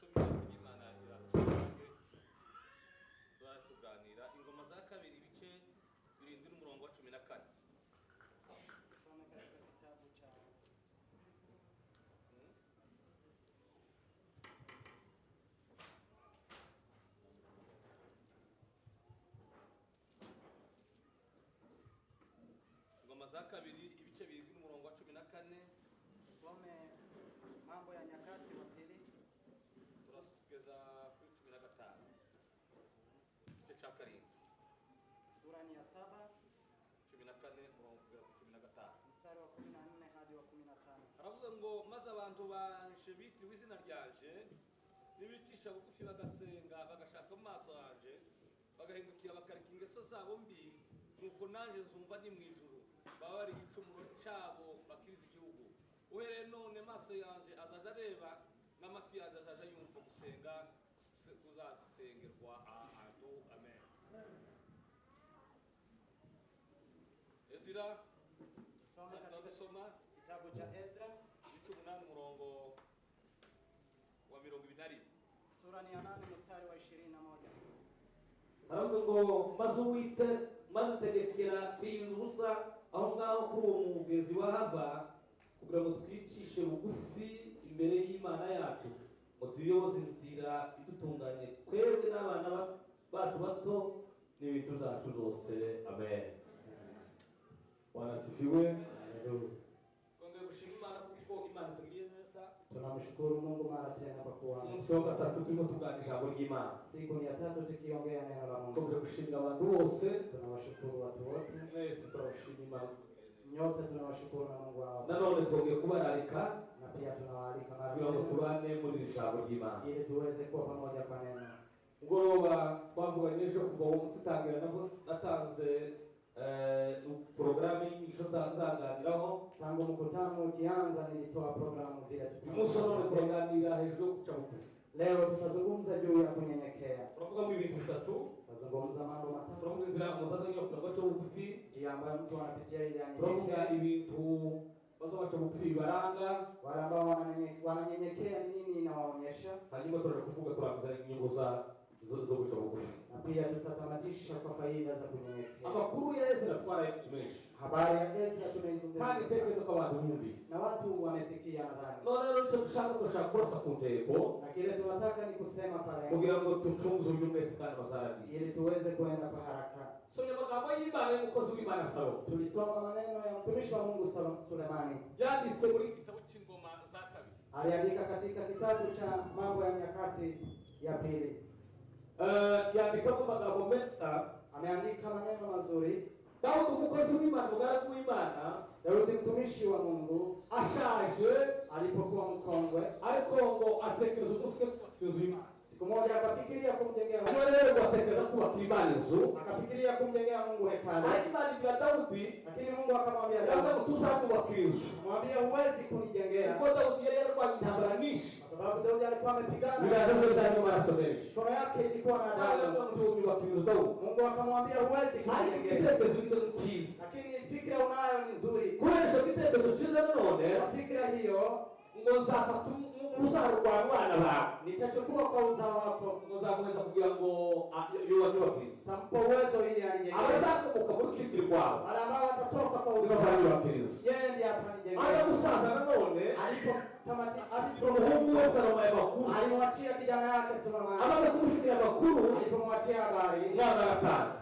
dusomera Imana iravuga tuganira ingoma za kabiri ibice 7 n'umurongo wa 14. Tusome katika kitabu cha ingoma za kabiri ibice 7 n'umurongo wa 14. tusome Mambo ya Nyakati wa Pili turasugeza kuri 15 igice cya karindwi sura ni ya 7 14 umurongo wa 15 mstari wa 14 hadi wa 15. aravuze ngo maze abantu banje bitiwe izina ryanje nibicisha bugufi bagasenga bagashaka mu maso hanje bagahindukira bakareka ingeso zabo mbi nuko nanje nzumva ni mu ijuru baba bari igicumuro cyabo bakiriza igihugu uhereye none maso yanje azaja areba n'amatwi yanje azaja yumva gusenga kuzasengerwa ahantu. Amen. Ezra Tusome katika soma kitabu cha Ezra 18 umurongo wa 21. sura ni ya 8 mstari wa 21. aravuga ngo maze tegekera kwiyuza ubusa aho ngaho kuri uwo mugezi wahava kugira ngo twicishe bugufi imbere y'Imana yacu ngo tuyoboze inzira idutunganye twebwe n'abana bacu bato n'ibintu zacu zose. Amen. Wanasifiwe. Kongera gushima Imana kuko Imana tugiriye neza. Tunamshukuru Mungu mara tena kwa kuwa umunsi wa gatatu turimo tuganira ijambo ry'Imana. siku ni ya 3 tukiongea neno la Mungu. Kongera gushimira abantu bose. Tunawashukuru watu wote. Mwese turabashima Imana. Nyote tunawashukuru na Mungu wao. Nanone twongeye kubararika Na pia tunawaalika mara kugira ngo tena tubane muri iri jambo ry'Imana. ili tuweze kuwa pamoja kwa neno. Ngoroba twavuganye ejo kuva uwo munsi utangira natanze programu y'inyigisho nzaganiraho. Tangu mkutano ukianza nilitoa programu vile Umunsi none turaganira hejuru yo guca bugufi. Leo tutazungumza juu ya kunyenyekea. Turavuga mu bintu bitatu. Tutazungumza mambo matatu. Turavuga inzira mutazanya kugira ngo bace bugufi. Njia ambayo mtu anapitia ili Turavuga anyenyekee. ibintu bazo baca bugufi bibaranga. Wale ambao wananyenyekea nini inawaonyesha. Hanyuma turaje kuvuga turangiza inyungu zo guca bugufi. Na pia tutatamatisha kwa faida za kunyenyekea. Amakuru ya Ezra twarayimeje. Habari ya Ezra tunaizungumza. Kandi tekerezo ko abantu bumvise. Na watu wamesikia nadhani. None rero icyo dushaka kurasa ku ntego. Na kile tunataka ni kusema pale Kugira ngo tucunguze uburyo kandi basaragi. ili tuweze kwenda kwa haraka. Sonye amagambo y'Imana y'umukozi w'Imana Salomo. Tulisoma maneno ya mtumishi wa Mungu Sulemani. Yanditse muri Igitabo cy'ingoma za kabiri. Aliandika katika kitabu cha Mambo ya Nyakati ya Pili. Yandika amagambo mensa. Ameandika maneno mazuri. Daudi umukozi w'Imana, umugaragu w'Imana, Daudi mtumishi wa Mungu ashaje alipokuwa mkongwe, ariko ngo atekereza umusike kuzuza Imana. siku moja akafikiria kumjengea Mungu. Hanyuma rero atekereza kubaka Imana inzu. Akafikiria kumjengea Mungu hekalu. Ariko Imana ibwira Daudi, Lakini Mungu akamwambia yaba Daudi, tuzakubaka inzu. mwambie huwezi kunijengea. Kuko Daudi yari yarwanye intambara nyinshi. Kwa sababu Daudi alikuwa amepigana. Bigaza byo byari amaraso menshi. Mikono yake ilikuwa na Nawe damu. ngo tubaka inzu Daudi. Mungu akamwambia huwezi Hari kunijengea. igitekerezo gito cyiza. Lakini fikra unayo ni nzuri. Kubera icyo gitekerezo cyiza none Kwa fikra hiyo ngo nzafata umuzarurwa abana bawe. nitachukua kwa uzao wako. Ngo nzamuheza kugira ngo yubake inzu. Tampa uwezo ili anijengee. Abazakomoka muri kindi rwabo Wale ambao watatoka kwa nibo uzao bazayubaka inzu. yeye ndiye atanijengea. Aya gusaza nanone Alipotamatisha umuhungu we Salomo amakuru. alimwachia kijana yake Sulemani. Amaze kumusigira amakuru Alipomwachia habari umwana aratanga.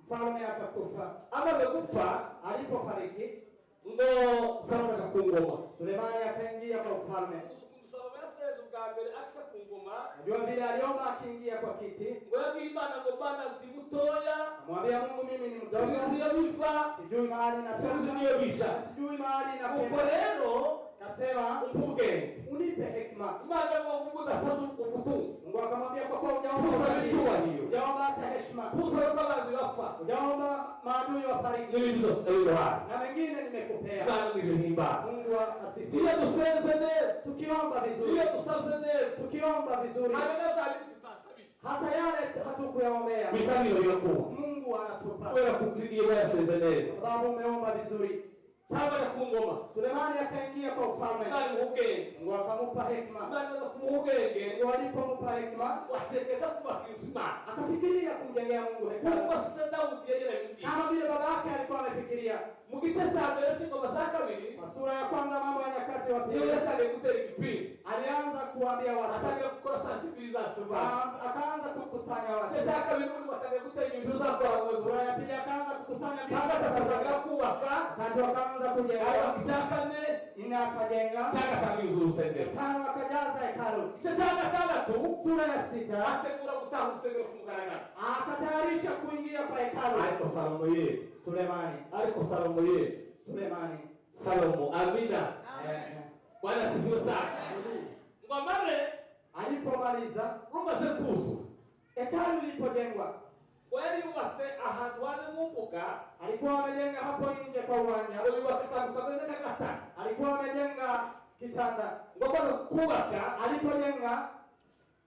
mfalme akakufa. Amaze gupfa Alipofariki ngo Salomo aja ku ngoma. Sulemani akaingia kwa ufalme. Salomo yaseze ubwa mbere akika ku ngoma. Najua vile aliomba akiingia kwa kiti. Ngo yabwiye Imana ngo Mana ndi mutoya. Amwambia Mungu mimi ni mdogo. Sinzi iyo biva, Sijui mahali na sinzi niyo bisha. Sijui mahali na Ubwo rero kasema umubwenge. unipe hekima. Imana ngo udasaza ubutunzi. Mungu akamwambia kwa kuwa Tusaba hujaomba icyubahiro. hujaomba hata heshima. Tusaba ko abazi bapfa. Hujaomba maadui wafariki. N'ibindi byose ndabibahaye. Na mengine nimekupea. Imana mwije himbaza. Mungu asifiwe. Iyo dusenze neza, Tukiomba vizuri. iyo dusaze neza, Tukiomba vizuri. Hanyuma zari tutasabira. Hata yale hatukuyaombea. bizabiro birakuba. Mungu anatupa. Kubera kuko iyo yaseze neza. Sababu umeomba vizuri. Saba ya kungoma. Sulemani akaingia kwa ufalme. Nani ubwenge? Ngo akamupa hekima. Nani za kumuubwenge? Ngo alipompa hekima, Watekeza kubakira Imana. akafikiria kumjengea Mungu hekalu. Kuko se Daudi yari yarabibwiye. Kama vile baba yake alikuwa amefikiria. Mu gice cya mbere cy'ingoma za kabiri, Kwa sura ya kwanza Mambo ya Nyakati wa niyo Pili, yatangiye gutera igipindi. alianza kuambia watu, Atangira gukora sensibilisation. akaanza kukusanya watu. Igice cya kabiri muri batangiye gutera ibintu bizakora mu Sura ya pili akaanza kukusanya cyangwa atatangira kubaka. tatu akaanza kujenga, Icya kane nne akajenga, cyangwa atangiza urusengero. tano akajaza hekalu. Igice cya gatandatu Sura ya sita ategura gutanga urusengero ku mugaragaro. akatayarisha kuingia kwa hekalu. Ariko Salomo ye. Sulemani, Ariko Salomo ye. Sulemani. Salomo, amina. Eh, Bwana asifiwe sana. Ngo mare alipomaliza rumaze kuzu. hekalu lilipojengwa, Yari yubatse ahantu haze mu mbuga, alikuwa amejenga hapo nje kwa uwanja, ngo yubaka akantu kameze nk'agatara. alikuwa amejenga kitanda. Ngo amaze kubaka, Alipojenga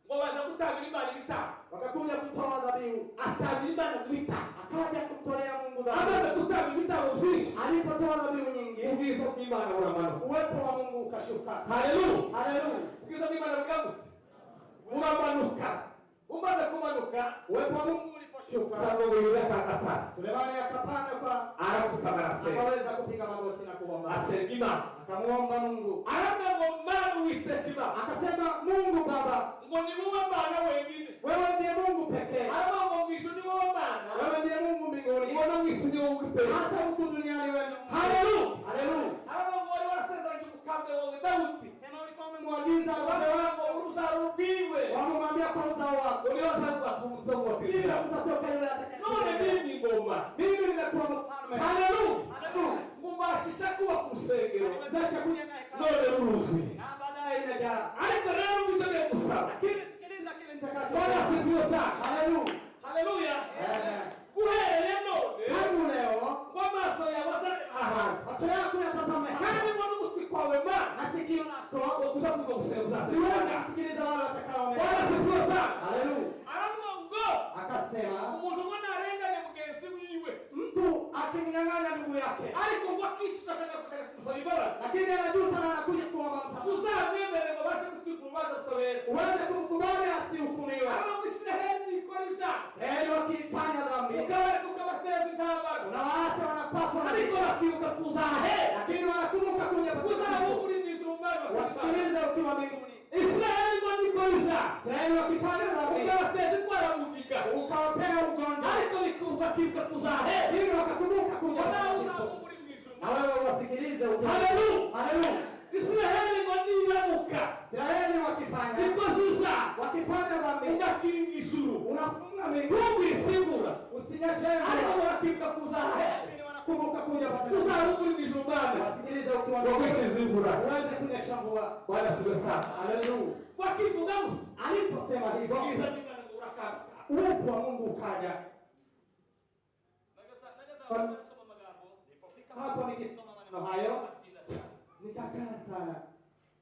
ngo baza gutangira Imana ibitambo. wakakuja kutoa dhabihu, Atangira Imana ibitambo. akaja kumtolea Mungu Amaze dhabihu. gutanga ibitambo byinshi, Alipotoa dhabihu nyingi, ubwiza bw'Imana buramanuka. uwepo wa Mungu ukashuka. Haleluya. Haleluya! Ubwiza bw'Imana buramanuka. Umaze kumanuka, Uwepo wa Mungu uliposhuka, Salomo yubaka agatara. Sulemani akapanda kwa, Arapfukama arasenga. akaweza kupiga magoti na kuomba, Asenga Imana. akamuomba Mungu, Aramya ngo Mana Uwiteka Imana. akasema, Mungu Baba, Ngo ni wowe Mana wenyine. wewe ndiye Mungu pekee, Arama ngo mu ijuru ni wowe Mana. wewe ndiye Mungu mbinguni, Ngo no mu isi ni wowe Uwiteka. hata huku duniani wewe ni Mungu. Haleluya. Haleluya! Arama ngo wari warasezeranye umukambwe wawe Dawudi. Sema ulikuwa umemwagiza Bwana wale wangu uruzaro rwiwe. wamemwambia kwa uzao wako, Uliwazaga kumza bila kuwatira. kutatoka yule None atakaye. mimi ngoma. Mimi nimekuwa mfalme. Haleluya. Haleluya! Ngumbashisha kuba ku rusengero. Niwezesha kujenga hekalu. None ruruzuye. Na baadaye imejaa. Ariko rero mbikeneye gusaba. Lakini sikiliza kile nitakacho. Bwana asifiwe sana. Haleluya! Haleluya. Eh, Guhereye none. tangu leo Ngo amaso yawe azane ahantu. macho yako yatazame Kandi hapa, ngo n'ugutwi kwawe Mana. na sikio lako Ngo kuza kuza gusenga liweze uzasenga. kusikiliza wale watakao Bwana mema. asifiwe sana. Haleluya! Aravuga ngo Akasema, umuntu ngo narenganye mugenzi wiwe. mtu akimnyang'anya ndugu yake, Ariko ngo akicuza akajya kumusaba imbabazi. lakini anajuta na anakuja kuomba msamaha, Uzamwemere ngo abashe gucika urubanza rutabera. uweze kumkubali asihukumiwe. Aba mu Isiraheli nikora ibyaha. Heri wakifanya dhambi, Ukabareka ukabateza intambara. unawaacha wanapatwa na Ariko dhiki, bakibuka kuzahera. lakini wanakumbuka kuja Uzabuguririza umwami bakazibana. wasikilize ukiwa mbinguni. Isiraheli ngo nikora ibyaha. Heri wakifanya dhambi, Ukabateza indwara mu giga. ukawapea ugonjwa, Ariko bakibuka kuzahera. lakini wakakumbuka kuja Ngo nawe kwako. uzabugura imwijuru. Na wewe wasikilize ukiwa. Haleluya. Haleluya! Isiraheli ngo niramuka. Israeli wakifanya Ikoze ibyaha. wakifanya dhambi, Ugakinga ijuru. unafunga mbinguni, Ntugwisibura. usinyeshe Ariko mvua, bakibuka kuzahera. lakini wanakumbuka kuja kwako. Uzabugura imwijuru umwami. Wasikilize ukiwa Ngo mbinguni, wishize imvura. uweze kunyesha mvua. Bwana asifiwe sana. Haleluya! Wakivuga ngo Aliposema hivyo, ubwiza bw'Imana ngo burakanga. uwepo wa Mungu ukaja. Hapo nikisoma maneno hayo nikakaa sana.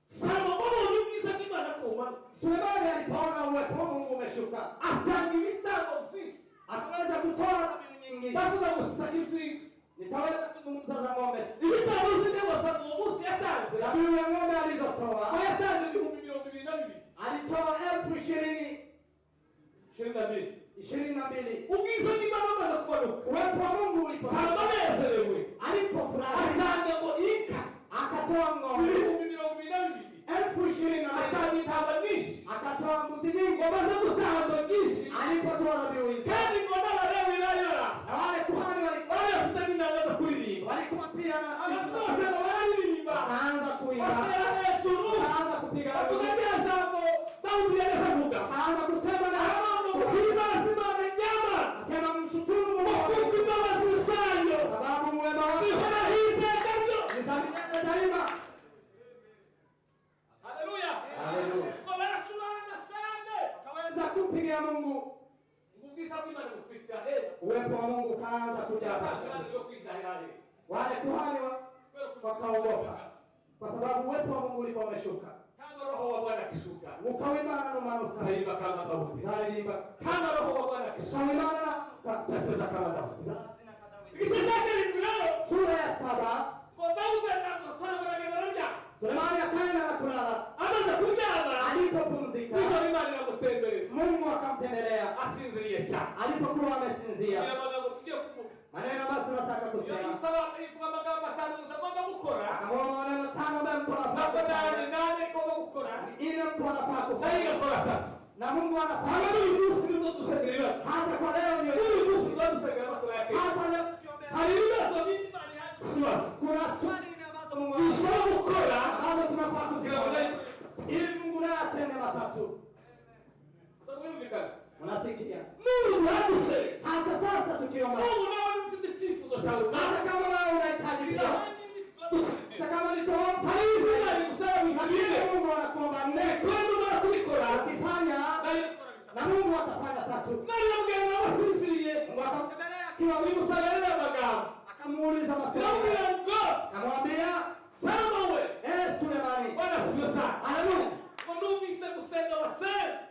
Salomo abonye ubwiza bw'Imana ku mana. Sulemani alipoona uwepo wa Mungu umeshuka, Atanga ibitambo byinshi. akaweza kutoa dhabihu nyingi. Bavuga ngo sasa ibyiga. Nitaweza kuzungumza za ng'ombe. Ibitambo zine gusa uwo munsi yatanze. Dhabihu ya ng'ombe alizotoa, Ngo yatanze ibihumbi 22,000. alitoa 20,000, 22. 22. Ubwiza bw'Imana bumaze kumanuka. Uwepo wa Mungu Salomo uliposhuka, anezerewe. alipofurahi Atanga ngo inka akatoa ng'ombe ibihumbi 22,000. 22,000, Atanga intama nyinshi. akatoa mbuzi nyingi. Ngo maze gutanga nyinshi. Alipotoa dhabihu hizi, Kandi ngo n'Abalewi bayora. na wale kuhani walikuwa Bafite n'inanga zo kuririmba. pia na Abantu bose ngo bararirimba. wakaanza kuimba, Batera hejuru. wakaanza kupiga Bavuga dhabihu, rya jambo Dawudi yari avuga. wakaanza kusema na Abantu bahimbaza Imana nyama. asema mshukuru Mungu Kuko imbabazi zayo sababu wema wake zihoraho iteka ryose. ni za milele daima. Haleluya. Haleluya. Ngo baracuranga cyane. Akaweza kumpigia Mungu, Ubwiza bw'Imana butwikira hera. uwepo wa Mungu kaanza kuja hapa. Kandi yo kwijahira hera. Wale kuhani wakaogopa kwa sababu uwepo wa Mungu ulikuwa umeshuka. Kama roho wa Bwana akishuka. Ukawimana na manuka Kaimba kama Daudi. zalimba, Kama roho wa Bwana akishuka. ukawimana na Tateza kama Daudi. zina kadha. Igice cya karindwi rero Sura ya 7 ngo Sulemani akaenda na kulala. Alipopumzika, Mungu akamtembelea alipokuwa amesinzia. Maneno ambayo tunataka kusema, kama maneno 5 ambayo mtu anafaa kufanya, ile mtu anafaa kufanya, na Mungu anafanya hata kwa leo. Ndio hata leo kuna swali ambazo Mungu ambazo tunafaa kuzifanya ili Mungu naye atende matatu. Unasikia? Hata sasa tukiomba, hata kama wewe unahitaji, hata kama ni toba Mungu anakuomba ukifanya, na Mungu atafanya tatu. Mungu akamtembelea akiwa akamuuliza maswali, akamwambia Sulemani, haleluya,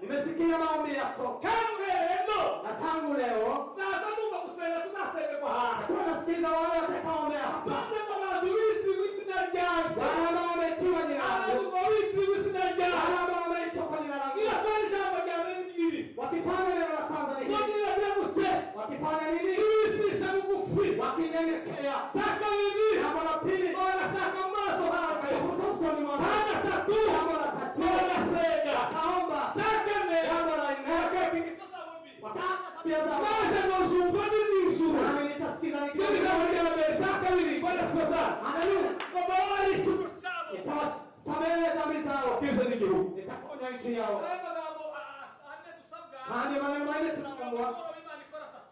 nimesikia maombi yako, na tangu leo nasikiliza wale watakaoombea hapa, wale ambao wametiwa jina langu, wale ambao wameitoka jina langu, wakifanya neno la kwanza ni hili, wakifanya nini? Wakinyenyekea. Jambo la pili, watafuta usoni mwa Mungu. Jambo la tatu, wataomba. Jambo la nne, wataacha tabia zao. Nami nitasikiza nikiomba. Haleluya. Nitawasamehe dhambi zao. Nitaponya nchi yao. Hadi maneno manne tunaomba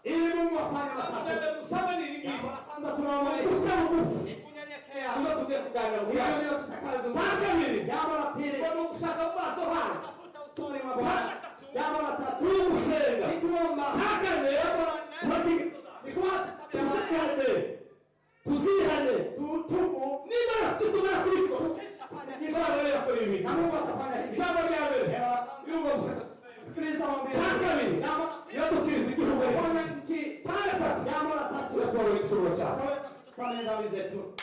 ili Mungu afanye matatu. Jambo la kwanza tunaomba ni kunyenyekea. Hiyo ndio tutakazungumza. Jambo la pili, kutafuta usoni mwa Bwana. Jambo la tatu, ni kuomba. Jambo la nne, ni kuacha tabia zake. Tutubu. Tukishafanya hivyo, na Mungu atafanya hivyo. Sikiliza maombi. Jambo la tatu, tutaweza kutusamehe dhambi zetu.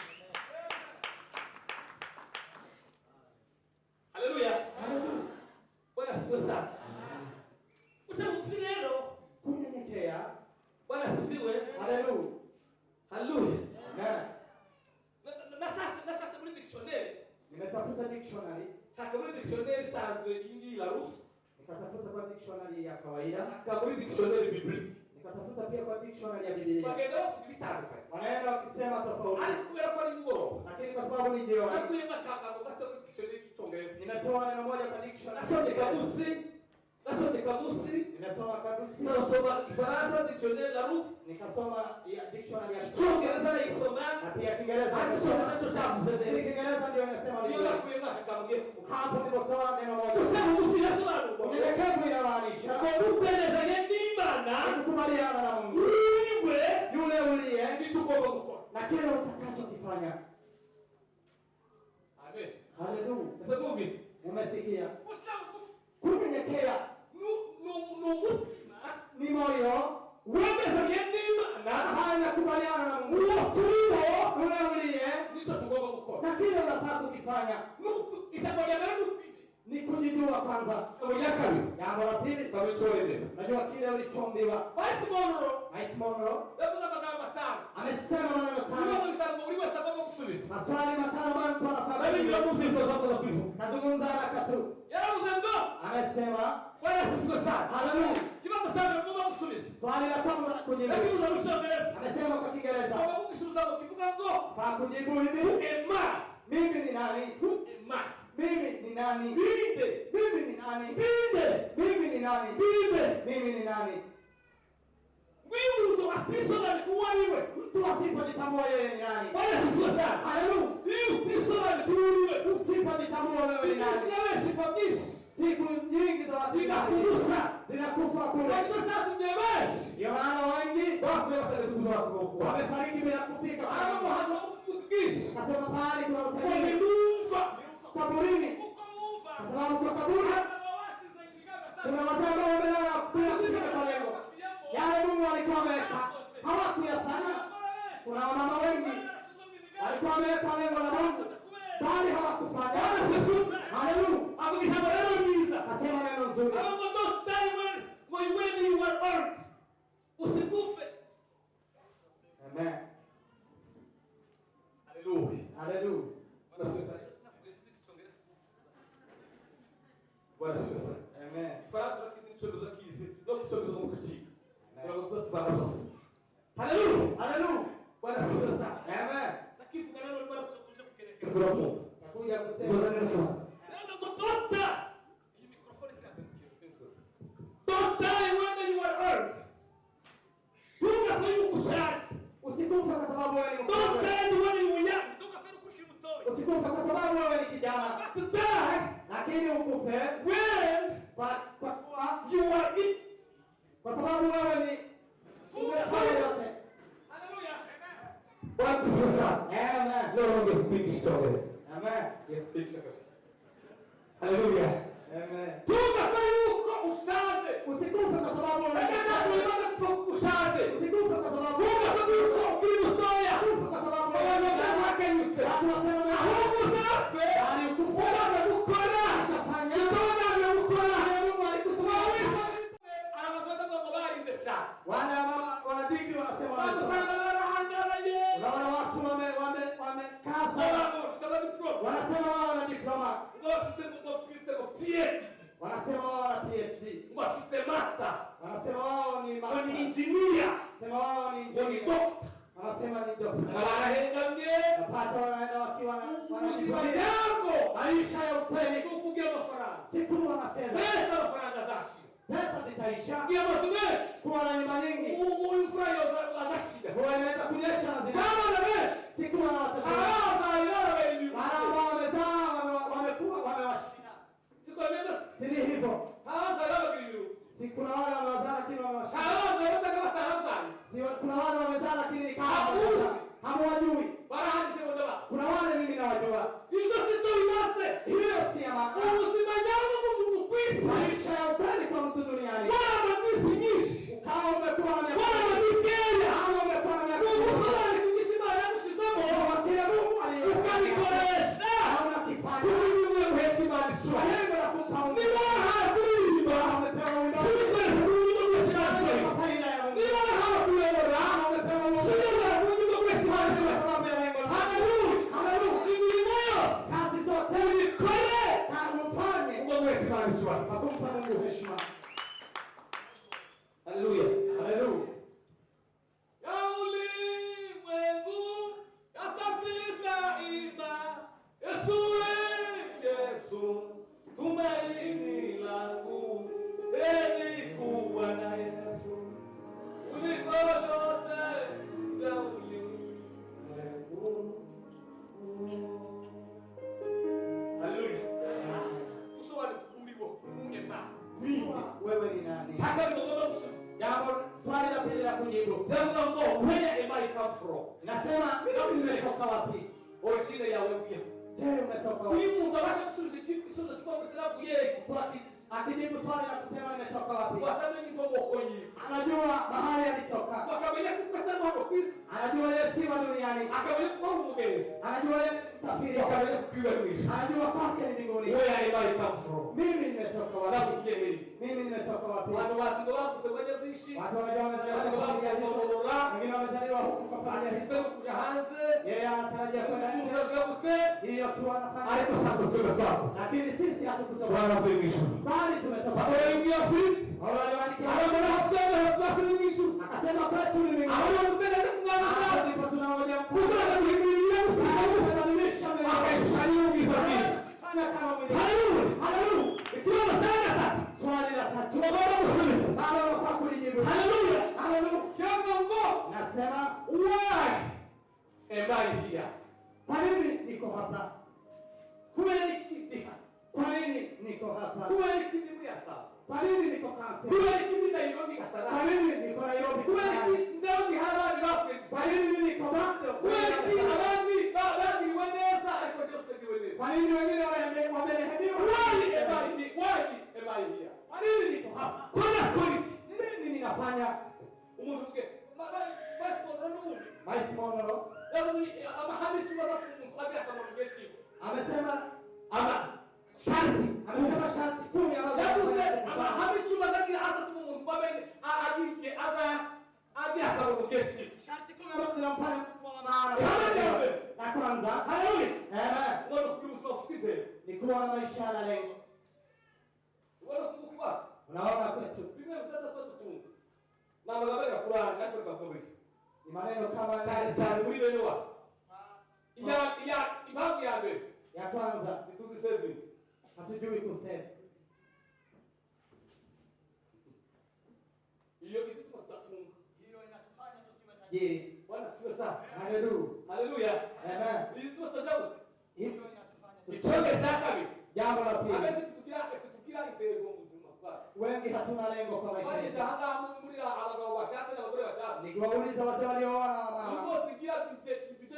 Haleluya. Bwana sifiwe sana. Utamfilelo Kunyenyekea. Bwana sifiwe. Haleluya. Haleluya. Amen. Na sasa muri dictionary. Nimetafuta dictionary. Sasa muri dictionary sanzwe ingi la Rusi. Nikatafuta kwa dictionary ya kawaida. Sasa muri dictionary biblique. Nikatafuta pia kwa dictionary ya Biblia. Bagenda kuvitanga pale. Wanaenda wakisema tofauti. Alikubera kwa ni mugoro. Lakini kwa sababu ni jioni. Nakuye makanga gato dictionary kitongereza. Nimetoa neno moja kwa dictionary. Nasome kamusi. Nimesoma kamusi. Nasoma Kifaransa dictionary la Rusi. Nikasoma ya dictionary ya Kiingereza na isoma. na pia Kiingereza. Nacho chavuze neza. Kiingereza ndio nimesema Hiyo vizuri. nakuye makanga mgiye kufuka. Hapo nilipotoa neno moja. Kusema kufanya sababu. Unyenyekevu inamaanisha Kupendeza n'Imana kukubaliana na Mungu. Wewe Yule uliye nitugomba gukora. na kile utakachokifanya. Amen. Haleluya. Sasa mubisi. Umesikia? Usangufu. Kunyenyekea N'umutima ni moyo wemeza n'Imana haya kubaliana na Mungu. Turiho Yule uliye nico tugomba gukora. na kile unataka kukifanya Itakoja na ni kujijua kwanza. Jambo la pili, unajua kile ulichoombiwa. Vice Monroe amesema maneno 5. Maswali 5 ambayo mtu anafaa. Tazungumza haraka tu. Amesema haleluya. Swali la kwanza kujibu. Amesema kwa Kiingereza. Faa kujibu hivi. Mimi ni nani? Mimi ni nani? Mimi ni nani? Mimi ni nani? Mimi ni nani? Mtu asipojitambua yeye ni nani? Haleluya. Usipojitambua wewe ni nani? Siku nyingi za watu zinakufa kule. Ndio maana wengi wamefariki bila kufika. Kasema pahali kuna utajiri kaburini. Kwa sababu kwa kaburi kuna watu ambao wamelala bila kufika kwa lengo. Yale Mungu alikuwa ameweka hawakuyafanya. Kuna wamama wengi walikuwa wameweka lengo la Mungu bali hawakufanya. Haleluya. Akisema neno niza. Asema neno nzuri. Hapo don't die when you were old. Usikufe. Amen. Haleluya. Haleluya. Bwana sasa. Bwana sasa. Amen. Farasi lakini nichongoza kizi. Ndio kuchongoza mkuchika. Ndio kuchongoza tufana sasa. Haleluya. Haleluya. Bwana sasa. Amen. Lakini neno ni bwana kuchongoza kukelekea. Ndio hapo. Takuja kusema neno sasa. Neno kutonta. Hii mikrofoni kila kitu. Don't die when you are old. Tunafanya kushaji. Usikufa kwa sababu wewe ni Don't mkubwa. die when you are young. Tunafanya kushimutoi. Usikufa kwa sababu wewe ni kijana. To die Lakini ukufe when kwa kuwa you are it. kwa sababu wewe ni umefanya yote. Haleluya. Bwana sasa. Amen. Leo ndio kuishi stories. Amen. Haleluya. Amen. Tunafanya huko usaze. Usikufa kwa sababu wewe ni usaze. usikufa kwa sababu ukimtoya. usikufa kwa sababu Bwana wewe wake yuko. watu wasema Ahubwo zafe. bali ukufa gukora. ushafanya. Tutaona gukora. Mungu alikusema Anawatoza kwa barize sana. wale ambao wanadigri wanasema Watu sana wanahandaraje. unaona watu wamekaza wanasema wao wana diploma wanasema wao wana PhD wanasema wao ni engineer. wanasema wao ni engineer wanasema ni doctor napata wanaenda wakiwa na maisha ya ukweli siku wana fedha pesa zitaisha kuwa na nyumba nyingi kuwa inaweza kunyesha na zina siku wana watoto mara ambao wamezaa wamekuwa wamewashinda sini hivyo siku na wale wamezaa lakini wamewashinda kuna wale wamezaa lakini ni kama hamwajui kuna wale mimi nawajua hiyo si ya maana maisha ya ukweli kwa mtu duniani kama umekuwa na miaka kama umekuwa na miaka wakia Mungu aliyokuwa hauna kifanya kwa lengo la kumpa Mungu amepewa wimbo kwa faida ya Mungu amepewa Mungu kwa sababu ya lengo la kazi zote ufanye kwa kumpa Mungu heshima. Haleluya. Haleluya. Ya ulimwengu yatapita ina. Yesu tumaini langu eli kuwa na Yesu kuliko yote vya ulimwengu. Haleluya. Tuswali tukulibo kunyema. Wewe ni nani? Taka ndogo msusi. Jambo swali la pili la kujibu. Tell them no, where am I come from? Nasema mimi nimetoka wapi? Origine ya wewe. Je, umetoka wapi? Huyu Mungu abasha kusuliza kisuliza kwa msalafu yeye. Akijibu swali la kusema nimetoka wapi? Kwa sababu ni kwa ukoyi. Anajua mahali alitoka. Kwa kabila kukata mambo kwisi. Anajua yeye si wa duniani. Akabila kwa mugezi. Anajua yeye msafiri. Kwa kabila kukiwa mwisho. Anajua kwake ni mbinguni. Where am I come from? Mimi nimetoka wapi? Alafu kieni. Mimi nimetoka wapi? Watu wasindo wako kwa zishi. Watu wanajua wamezaliwa kwa familia hizo. Wengine wamezaliwa huku kwa familia hizo. Sasa kuja hanze. Yeye anatarajia kwenda nje. Hiyo tu anafanya. Haiko sasa kutoka kwako. Lakini sisi hatukutoka. Bwana mwisho. Bali tumetoka. Wewe ingia free. Wale waliwaandikia. Akasema kwetu ni mbinguni. Hapo ndipo tunangoja mfano. Kubadilisha fanya kama mwili. Swali la tatu. Baba unafaa kulijibu. Haleluya. Nasema Why am I here? kwa nini niko hapa? Kweli kidia. Kwa nini niko hapa? Kweli kidia sawa. Kwa nini niko Kansas? Kweli kidia Nairobi kasara. Kwa nini niko Nairobi? Kweli ndio ni Harvard Buffett. Kwa nini niko bado? Kweli abandi baba ni weneza alikuwa Joseph weneza. Kwa nini wengine wamerehemiwa? Why am I here? Kwa nini niko hapa? Kuna kweli Nini ninafanya? umuntu uke. Basi kwa nini? Maisha monoro. Yaani ama hadithi tuwaza agira akamaro geti Amesema sharti amesema sharti 10 ambazo yavuze amahamisi bazagira hata tumuntu babene agirike agira akamaro geti sharti 10 ambazo zinamfanya mtu kuwa maana. La kwanza, haleluya, amen, ngono kuruhusu ufike ni kuwa na maisha na lengo. ngono kumukwa Unaona kwetu bimwe vitata kwa tutunga na magabera Qur'an yako kakombe ni maneno kama cyane muri bene wa impamvu ya mbere ya kwanza, tuzi saving hatujui kusema. hiyo kitu tunatunga Hiyo inatufanya tusiwe tajiri. bwana siwe sana Haleluya. haleluya Amen. hizo tutadaut Hiyo inatufanya itoke zakabi jambo la pili. abese tutukira itego muzima kwa Wengi hatuna lengo kwa maisha basi yetu. jahanga muri abagabo bashatse n'abagore bashatse Nikiwauliza wazee walioona mama, ngo sikia bice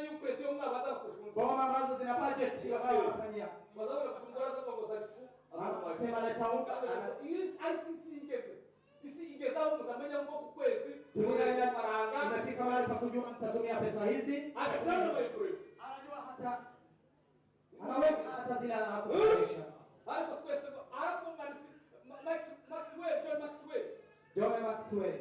y'ukwese umwe abatakushunga ngoma ambazo zina budget ambayo wanafanyia. bazabona kushungura kwa salifu Anasema leta unga. ICC igeza ukamenya ngo ku kwezi Tunaenda faranga tunafika mahali pa kujua mtatumia pesa hizi. akasema microwave Anajua hata anaweka hata zile anakuonyesha. hapo kwezi hapo John Maxwell.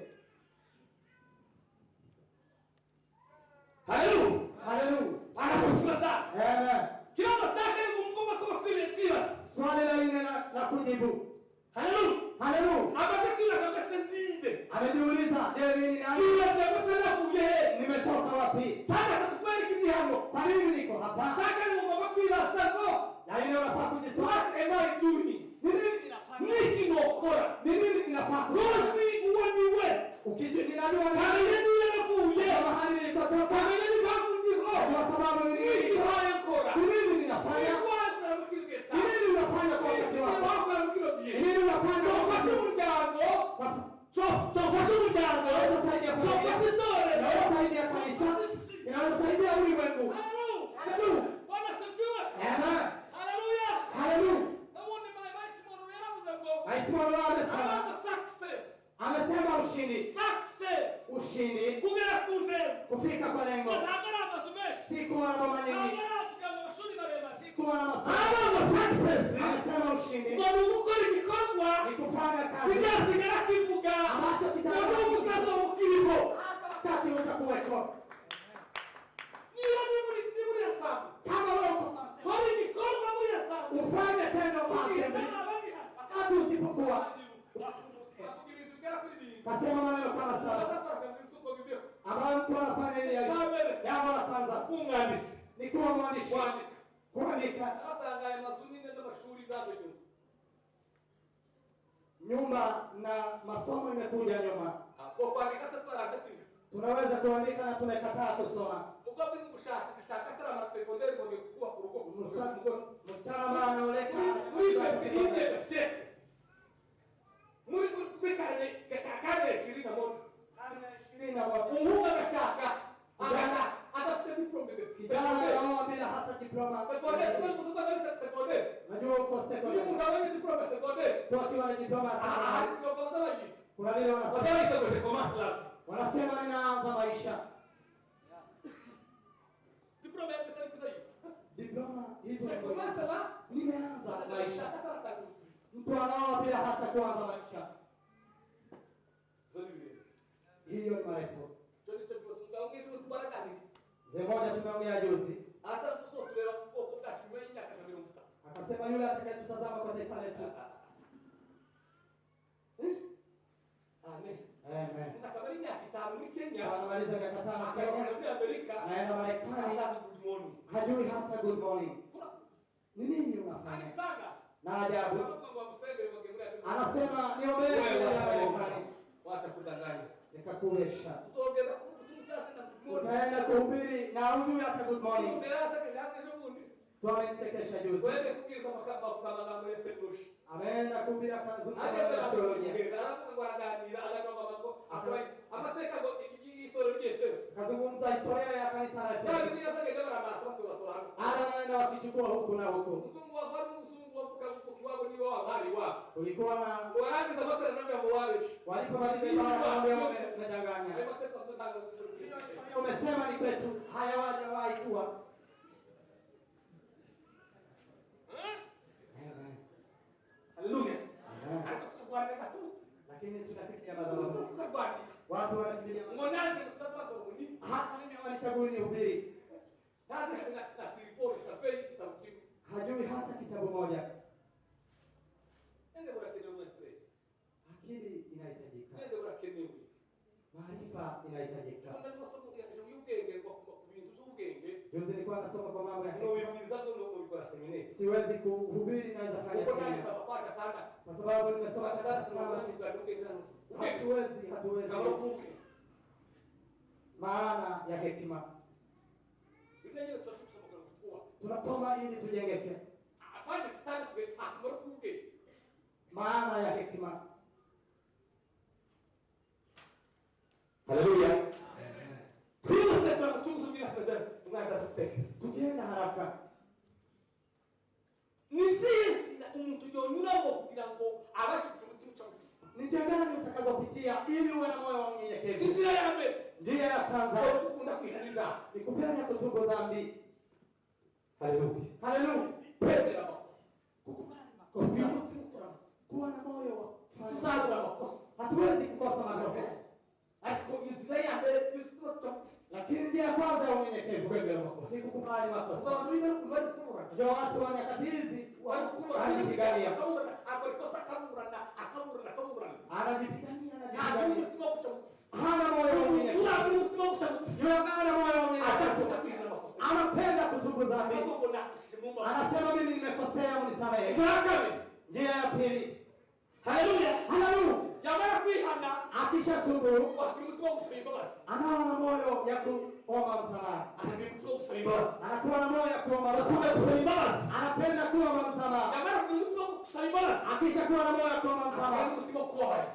haleluya Haleluya. anasifiwa sana Amen. kiwango chake ni kumkumbuka kama kile kiwas Swali la nne la kujibu. haleluya Haleluya. ambaye kila sababu sendinde Amejiuliza, je, mimi ni nani? kila sababu sana kuje Nimetoka wapi? sasa tukweli kidiamo Kwa nini niko hapa? sasa ni mambo kila sako Na ile unafaa kujiswali. what am I doing Ni nini ninafanya? niki nokora Ni nini ninafaa kufanya? rosi uwaniwe Ukijinajua kama yeye anafuye mahali nilikotoka. kama yeye babu ndiko Kwa sababu ni niki nini? haya kora Ni nini ninafanya? Ni nini unafanya kwa wakati wako? Ni nini unafanya kwa wakati wako? Inaweza saidia familia. Inaweza saidia kanisa. Inaweza saidia ulimwengu. Haleluya. Amen. Haleluya. Aisimama amesema. Amesema ushindi. Ushindi. Kufika kwa lengo. Si kuwa na mama nyingi. Si kuwa na masomo. Amesema ushindi. Ni kufanya kazi. Ambacho kitakacho wakati utakuweko. Kama wewe ufanye tendo kwa assembly. Wakati usipokuwa. Kasema maneno kama saba. Ambayo mtu anafanya ili jambo la kwanza ni kuwa mwandishi. Kuandika. Nyumba na masomo imekuja nyuma. Tunaweza kuandika na tunakataa kusoma. Msichana ambaye anaoleka kijana anaoa bila hata diploma. Najua uko sekondari. Tukiwa na diploma sana. Kuna vile wanasema ninaanza maisha. Diploma hivyo. Nimeanza maisha. Mtu anaoa bila hata kuanza maisha. Hiyo ni marefu. Mzee mmoja tumeongea juzi. Akasema yule atakayetutazama kwa taifa letu. Amen. Anamaliza miaka 5 Kenya. Naenda Marekani. Hajui hata good morning. Ni nini unafanya? Na ajabu. Anasema niombee kwa Marekani. Wacha kudanganya. Nikakuresha. Usogeza kutumutasa na Utaenda kuhubiri na hujui hata good morning. Uterasa kesho bundi. Twamechekesha juzi. Wewe kukiza makamba magambo ya tekoshi. Ameenda kuhubiri akazungumza Hata teolojia. Kazungumza historia ya kanisa la Efeso. Anaenda wakichukua huku na huku. Kulikuwa na walipomaliza ibada wamedanganya. Umesema ni kwetu, hayawahi kuwa. na siripori safari kitabu kimoja. hajui hata kitabu moja. Nende unakenewe mwenyewe. Akili inahitajika, Nende unakenewe. maarifa inahitajika. Kwanza ni masomo ya ubwenge kwa bintu z'ubwenge. Juzi nilikuwa nasoma kwa mambo ya Sio wibwirizazo ndio ubikora seminari. siwezi kuhubiri, naweza fanya Uko nani semina sabapasha kanda? kwa sababu nimesoma karatasi kama sita. Hatuwezi maana ya hekima. Tunasoma ili tujengeke. Maana ya hekima. Haleluya. Tukienda haraka ni njia gani utakazopitia ili uwe na moyo wa unyenyekevu? Njia ya kwanza ni kupenda kutubu dhambi. Haleluya. Haleluya. Kukubali makosa. Kuwa na moyo wa kufanya. Hatuwezi kukosa makosa. Lakini njia ya kwanza ya unyenyekevu ni kukubali makosa. Ndio watu wa nyakati hizi wanajipigania. Anajipigania. Hana moyo wa unyenyekevu. Hana moyo wa unyenyekevu. Anapenda kutubu dhambi. Anasema mimi nimekosea, unisamehe. Njia ya pili. Haleluya. Haleluya. Yamara kwihana akishatubu wakati mtu wa kusema imbabazi. Anawa na moyo ya kuomba msamaha. Mtu wa kusema imbabazi. Anakuwa na moyo ya kuomba msamaha. Anapenda kuomba msamaha. Yamara mtu wa kusema imbabazi. Akishakuwa na moyo ya kuomba msamaha.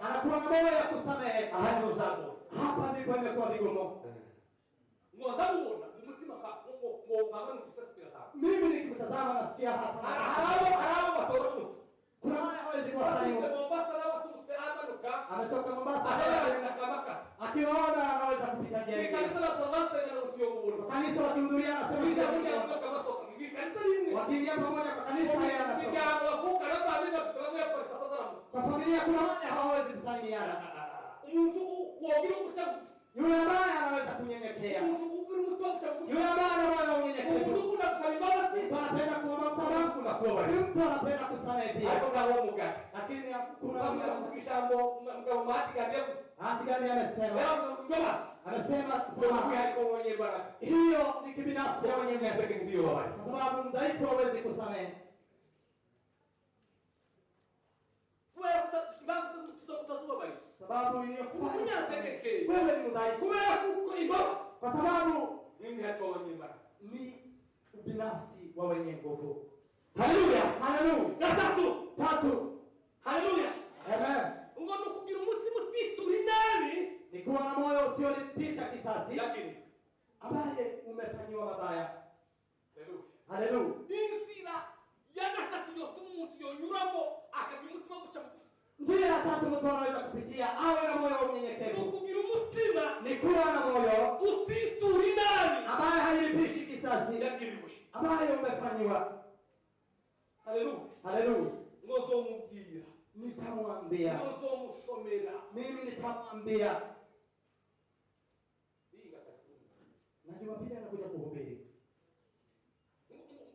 Anakuwa na moyo ya kusamehe. Ahadi zako. Hapa ndipo imekuwa vigumu. Mwanzamu mbona umutima ka ngangana kusasikia sana. Mimi nikimtazama nasikia hata harao watoro. Kuna maana hawezi kuwasalimu. Ametoka Mombasa akiwaona anaweza kupita njia. Kanisa wakihudhuria anasema wakiingia pamoja kwa kanisa yeye anatoka. Kwa familia kuna wale hawawezi kusalimiana. Yule ambaye anaweza kunyenyekea. Yule ambaye anaweza unyenyekevu. Mtu anapenda kuomba msamaha. Mtu anapenda kusamehe pia. Lakini kuna hati gani amesema? Amesema hiyo ni kibinafsi ya wenyewe. Kwa sababu mdhaifu hawezi kusamehe. Sababu hiyo wewe ni mdhaifu. Kwa sababu ni ubinafsi wa wenye nguvu. Haleluya. Haleluya. Tatu. Haleluya. Amen. Ngono kugira umutima utituri nabi ni kuwa na moyo usiolipisha kisasi, ambaye umefanyiwa mabaya. Haleluya. Insira ya gatatu yotumu umuntu yonyuramo akagira umutima guca bugufi. Njia ya tatu mtu anaweza kupitia awe na moyo wa unyenyekevu. Kugira umutima ni kuwa na moyo utituri nabi ambaye hailipishi kisasi, ambaye umefanyiwa. Haleluya. Ngozo mubwira, nitamwambia. Ngozo musomera, mimi nitamwambia. Na Jumapili anakuja kuhubiri.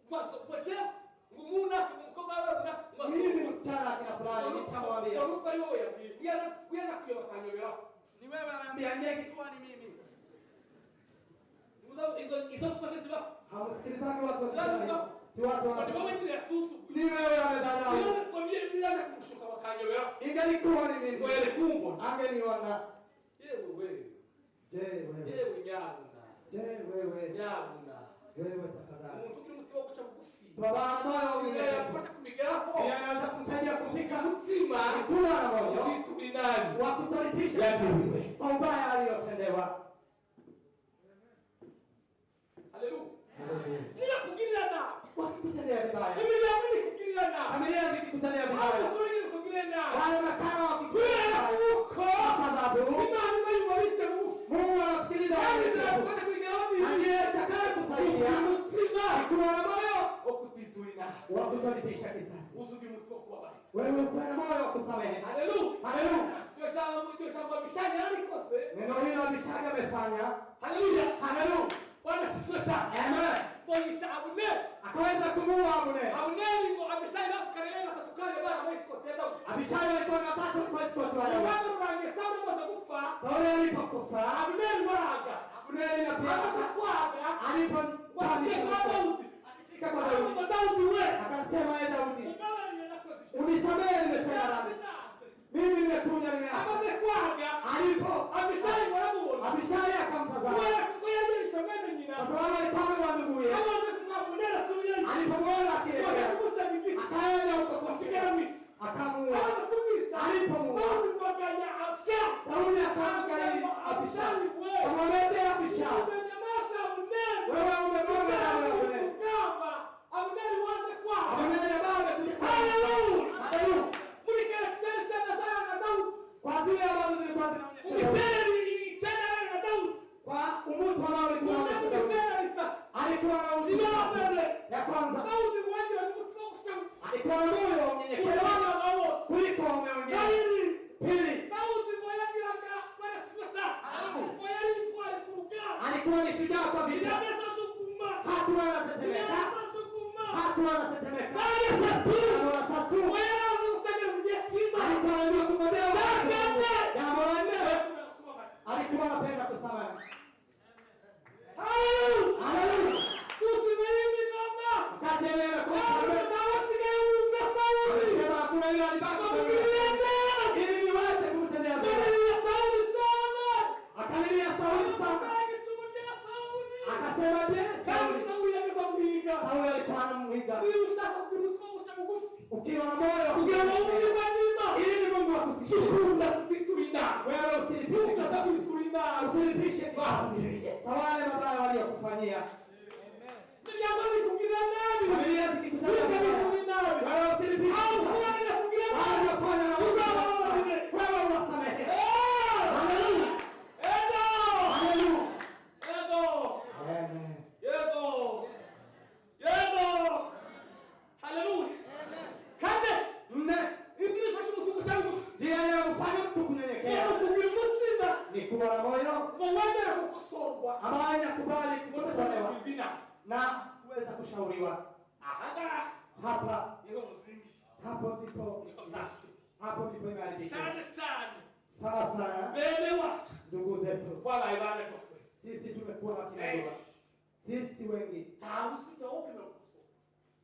Mwase ngumuna kumkoba na mimi msichana kina fulani nitamwambia. Kwa hiyo ya kuja kanyobera. Ni wewe ananiambia ndiye kichwa ni mimi. Hizo funzo ziba. Hamsikilizaji watu wa si watu wa. Ni wewe amedharau. Ingalikuwa ni mimi. Wewe kumbo. Angeniona. Wewe. Je, wewe. Wewe nyabuna. Je, wewe. Nyabuna. Wewe tafadhali. Umuntu kiri mutima guca bugufi. Baba moyo unafanya kumigerapo. Anaweza kumsaidia kufika mtima. Kuwa na moyo. Kitu ni nani? Wa kutolipisha kwa ubaya aliyotendewa. Haleluya. Nila kugirana. Wakikutendea vibaya. Nimeamini kugirana. Familia zikikutendea vibaya. Tuli kugirana. Wale makao wakikutendea huko. Sababu Mungu anasikiliza wewe. Anayetaka kusaidia kuwa na moyo wa kutitulina. Wa kutolipisha kisasi. Uzuri mtu kwa baba. Wewe uwe na moyo wa kusamehe. Haleluya. Haleluya. Kwa bishanya alikose. Neno hilo bishanya amefanya. Haleluya. Haleluya. Bwana sifiwe sana. Amen. boyita Abuneri. Akaweza kumuua Abuneri. Abuneri ngo Abishai bafukaranye batatukane bana Escort ya Daudi. Abishai alikuwa na tatu kwa Escort wa Daudi. Wao rangi Sauli mwanzo kufa. Sauli alipokufa, Abuneri waraga. Abuneri na pia akakwaga alipomwambia Daudi. Akifika kwa Daudi wewe akasema ye Daudi, unisamehe nimetenda dhambi. Mimi nimekuja nimeapa. Alipo Abishai akamtazama. Kwa sababu alikuwa wa nduguye. Alipomwona akielekea akaenda huko kwa akamuua. Alipomuua Daudi akamwangalia Abishai. Akamwambia Abishai, wewe umemwaga damu ya Abuneri. Abuneri ambaye amekuja. Haleluya. Kwa zile ambazo zilikuwa zinaonyesha kwa umutu ambao alikuwa alikuwa na utu ya kwanza alikuwa na moyo wa unyenyekevu kuliko umeongea. Pili, alikuwa ni shujaa kwa vita, hakuwa anatetemeka, hakuwa anatetemeka. Tatu, alikuwa anajua kumwambia watu. Jambo la nne, alikuwa anapenda kusamehe. Haleluya. Usimeimi mama. Kajelea kwa sababu alisema hakuna yule alibaki ili niweze kumtendea mema. Akalilia Sauli sana. Akasema je, Sauli alikuwa anamwiga. Ukiwa na moyo, ili Mungu akusikie. Wewe usilipishe basi kwa wale mabaya waliokufanyia. Familia zikikutana wewe usilipishe. Waliofanya na wewe unasamehe. Haleluya. Haleluya. Amen. Haleluya. Kande Nne, hivi fashion mtu kushangu. njia ya kufanya mtu kunyenyekea ni kuwa na moyo ambaye anakubali kukosolewa na kuweza kushauriwa. Hapo ndipo imeharibika sana sana. Ndugu zetu, sisi tumekuwa wakinajua, sisi wengi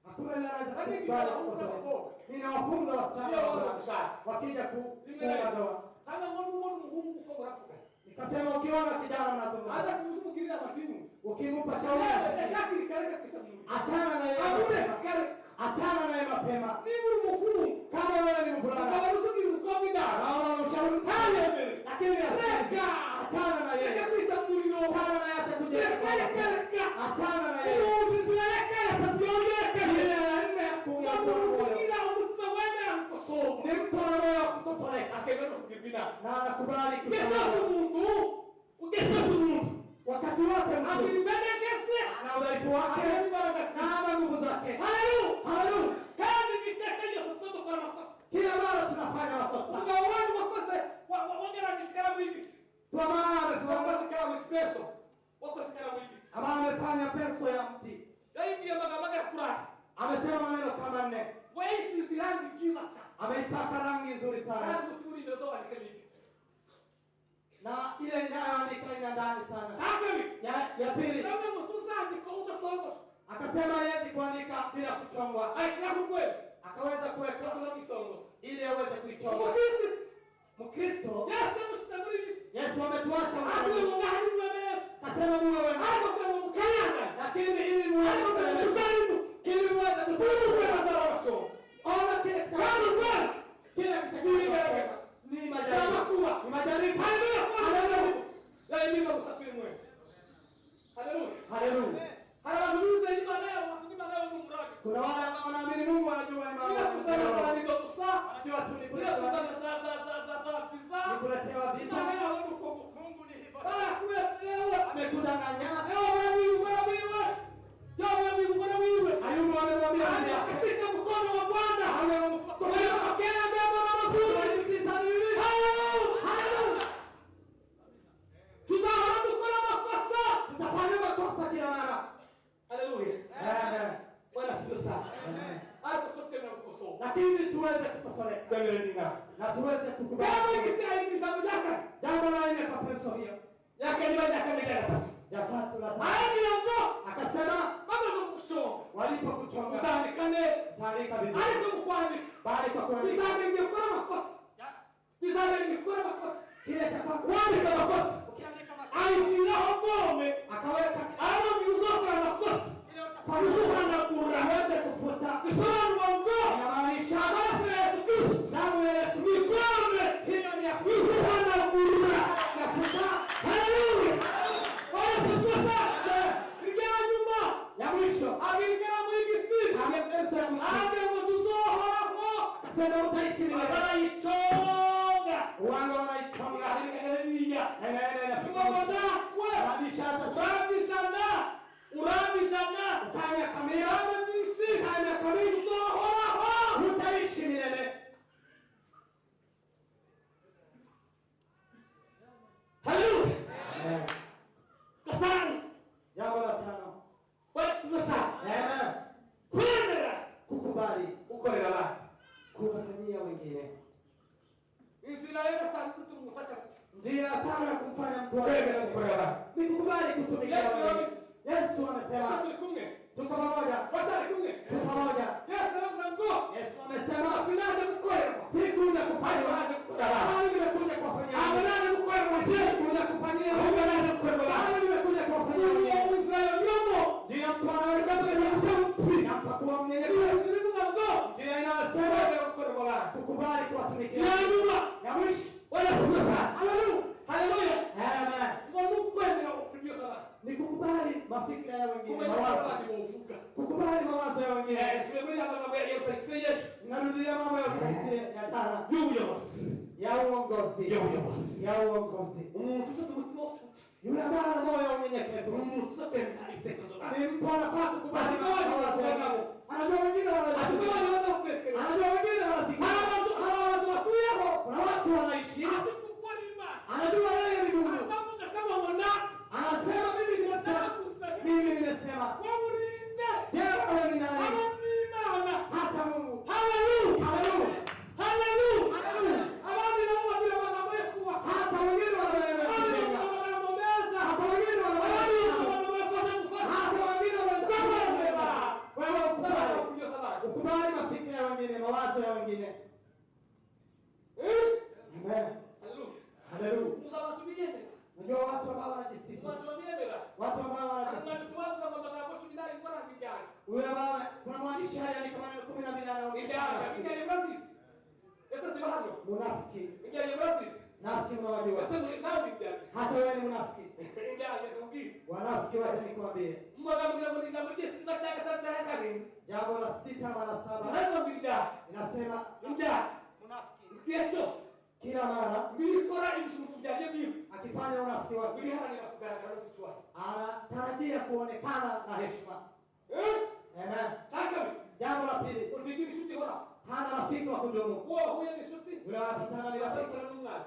hakuna anaweza kukubali kukosolewa. Ninawafunza wasichana wakija kufunga ndoa. Nikasema ukiona kijana mnazungumza, ukimpa shauri, achana naye mapema. Kama wewe ni mvulana, naona ushauri mtane, lakini achana na yeye. Achana na yeye atakujenga. Achana na yeye. Ni mtu anayewa kukosoleka na anakubali wakati wote na udhaifu wake na ana nguvu zake. Haleluya. Kila mara tunafanya makosa. Ama amefanya peso ya mti. Amesema maneno kama 4. Ameipaka rangi nzuri sana. Na ile inayoandika ina ndani sana. Ya pili, akasema hawezi kuandika bila kuchongwa. Akaweza kuweka ili aweze kuichonga. Mkristo, Yesu ametuacha. Akasema muwe wema. Lakini ili muweze kutubu ona kile kitakatifu ni majaribu. Haleluya. Kuna wale ambao wanaamini Mungu anajua ni mambo. Anajua tu ni kuletewa visa. Mungu ni hivyo. Amekudanganya. lakini tuweze kukosoleka Daniel Nina. na tuweze kukubali. Kama ikitia hivi sababu yake. Jambo la nne kwa penso hiyo. Yake ni baada ya tatu. Ya tatu la tatu. Haini yango. Akasema Baba za kushonga. walipokuchonga. Usani kanesi. Taarika vizuri. Haiko kukwani. Bali kwa kuandika. Bizarre ingekuwa makosa. Bizarre ingekuwa makosa. Kile cha kwa Wani kama makosa. ukiandika Aisira ngome. akaweka Ano miuzoka na makosa. Faruha na kura. aweze kufuta. Kisoma mwango. Inamaanisha Basi Yesu Kristo. damu ya Yesu Ni ngome. hiyo ni ya Kisoma na kura. kufuta. Haleluya. Bwana sifa sana. Rigea nyuma. Ya mwisho Abirikana mwingi sisi. amepenso ya mtu. Abe mutuzoho hapo. Akasema utaishi milele. Azana ichonga. Uwanga wanaichonga. Haleluya. Endelea Ngomona kwe. Maandisha hata Urabishana. Kanya kamia. Kama nisi. Kanya kamia. Zoho hapo. Utaishi milele. Haleluya. Amen. Katani. Jambo la tano. Bwana sifa sana. Amen. Kwendera. Kukubali Ukorera la. kuwafanyia wengine. Israeli tangu tumupata. Ndiyo ya tano ya kumfanya mtu Wewe na ukorera. ni kukubali kutumikia Yesu wengine. Yesu amesema Sasa tulikumne. tuko pamoja. Wacha kumne. Tuko pamoja. Yesu anamzango. Yesu amesema Asinaje kukorera. sikuja kufanya Hawaje kukorera. bali nimekuja kuwafanyia wengine. Amanaje kukorera mzee. Sikuja kufanyia Amanaje kukorera. bali nimekuja kuwafanyia wengine. Mungu Israeli yomo. Ndiyo mtu anaweza nampa kuwa mnyenyekevu. Ndiyo inayosema kukubali kuwatumikia. Ya mwisho. Haleluya. Amen. Mungu kwenda kupigia sana. Ni kukubali mafikira ya wengine, Kumbe mawazo. ni ufuka. Kukubali mawazo ya wengine. Tumekuja hapa kwa hiyo pesa Narudia mambo ya ofisi ya jana. Yuya basi. Ya uongozi. Yuya basi. Ya uongozi. Mungu tutamtoa. Yule ambaye ana moyo wa unyenyekevu. Mungu tutapenda ifike sana. Ni mtu anafaa kukubali Basi kwa mawazo ya wengine. Anajua wengine wanaishi. Asikuwa ni watu kweke. Anajua wengine wanaishi. Hawa watu wakuyeho. Kuna watu wanaishi. Asikuwa ni ma. Anajua yeye ni Mungu. Asafu kama mwanasi. Anasema mimi nimesema. Mimi nimesema. Waurinde. Je, wewe ni nani? Kama ni maana. Hata Mungu. Hallelujah. Haleluya. Hallelujah. Haleluya. Abandi nabo bila wanaweza kuwa. Hata wengine wanaelewa kujenga. Hata wengine wanaelewa. Hata wengine wanaelewa. Wewe ukubali. Ukubali mafikira ya wengine, mawazo ya wengine. Amen. Haleluya. Unajua watu ambao wanajisifu. Watu ambao wanajisifu. Huyu ambao kuna mwandishi haya ni kama 12 anaonyesha. Munafiki. Nafiki mnawajua. Hata wewe ni munafiki. Wanafiki wacha nikwambie. Jambo la 6 mara 7 inasema munafiki kila mara akifanya unafiki wake anatarajia kuonekana na heshima. Amen. Jambo la pili, hana rafiki wa kudumu. Yule anataka ni rafiki,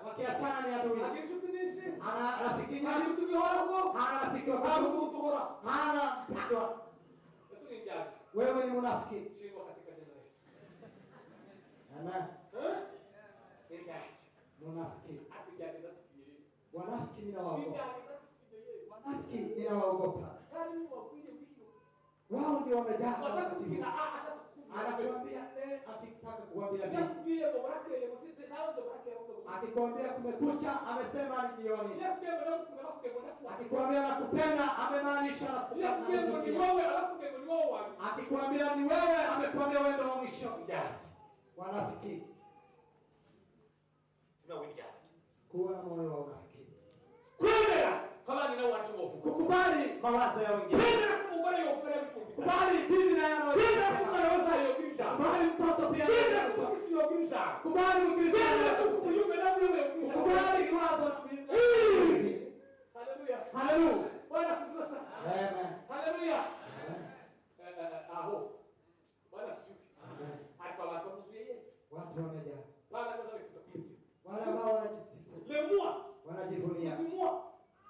wakiachana ni adui. Ana rafiki nyingi, hana rafiki wa kudumu, hana mpendwa. Wewe ni munafiki. Amen. Munafiki. Wanafiki ninawaogopa. Wanafiki ninawaogopa. Wao ndio wamejaa wakati huu. Anakuambia akitaka kuambia nini? Akikwambia kumekucha amesema ni jioni. Akikwambia nakupenda amemaanisha nakupenda. Akikwambia ni wewe amekwambia wewe ndio wa mwisho. Wanafiki. Kuwa na moyo wa unafiki. Kukubali mawazo ya wengine. Kubali bibi na yao. Kubali mtoto pia. Kubali Ukristo. Kubali mawazo. Haleluya. Amen. Haleluya. Watu wamejaa. Wale ambao wanajisifu. Wanajivunia.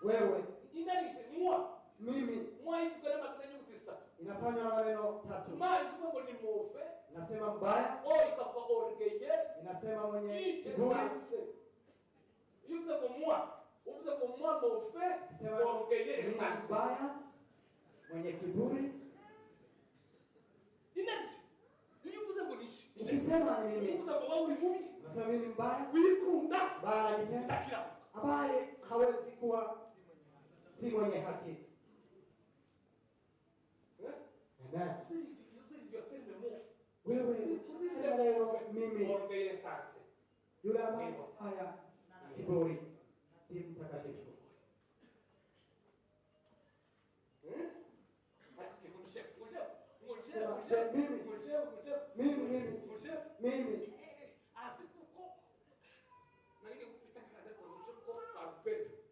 Wewe. Mimi. Inafanywa na maneno 3. Nasema mbaya. kiburi. Iyo uvuze ngo moi, uvuze ngo moi mon fait, wongeye Mimi esanse. mbaya, mwenye kiburi. Inani? Iyo uvuze ngo nishi. Ukisema ni mimi, Uvuze ngo wowe uri mubi, unasema mimi ni mbaya, wikunda, mbaya anajipenda, utakira. ambaye hawezi kuwa si mwenye haki. Amen. Wewe mimi Wongeye esanse. yule ambaye haya kiburi si mtakatifu. Mimi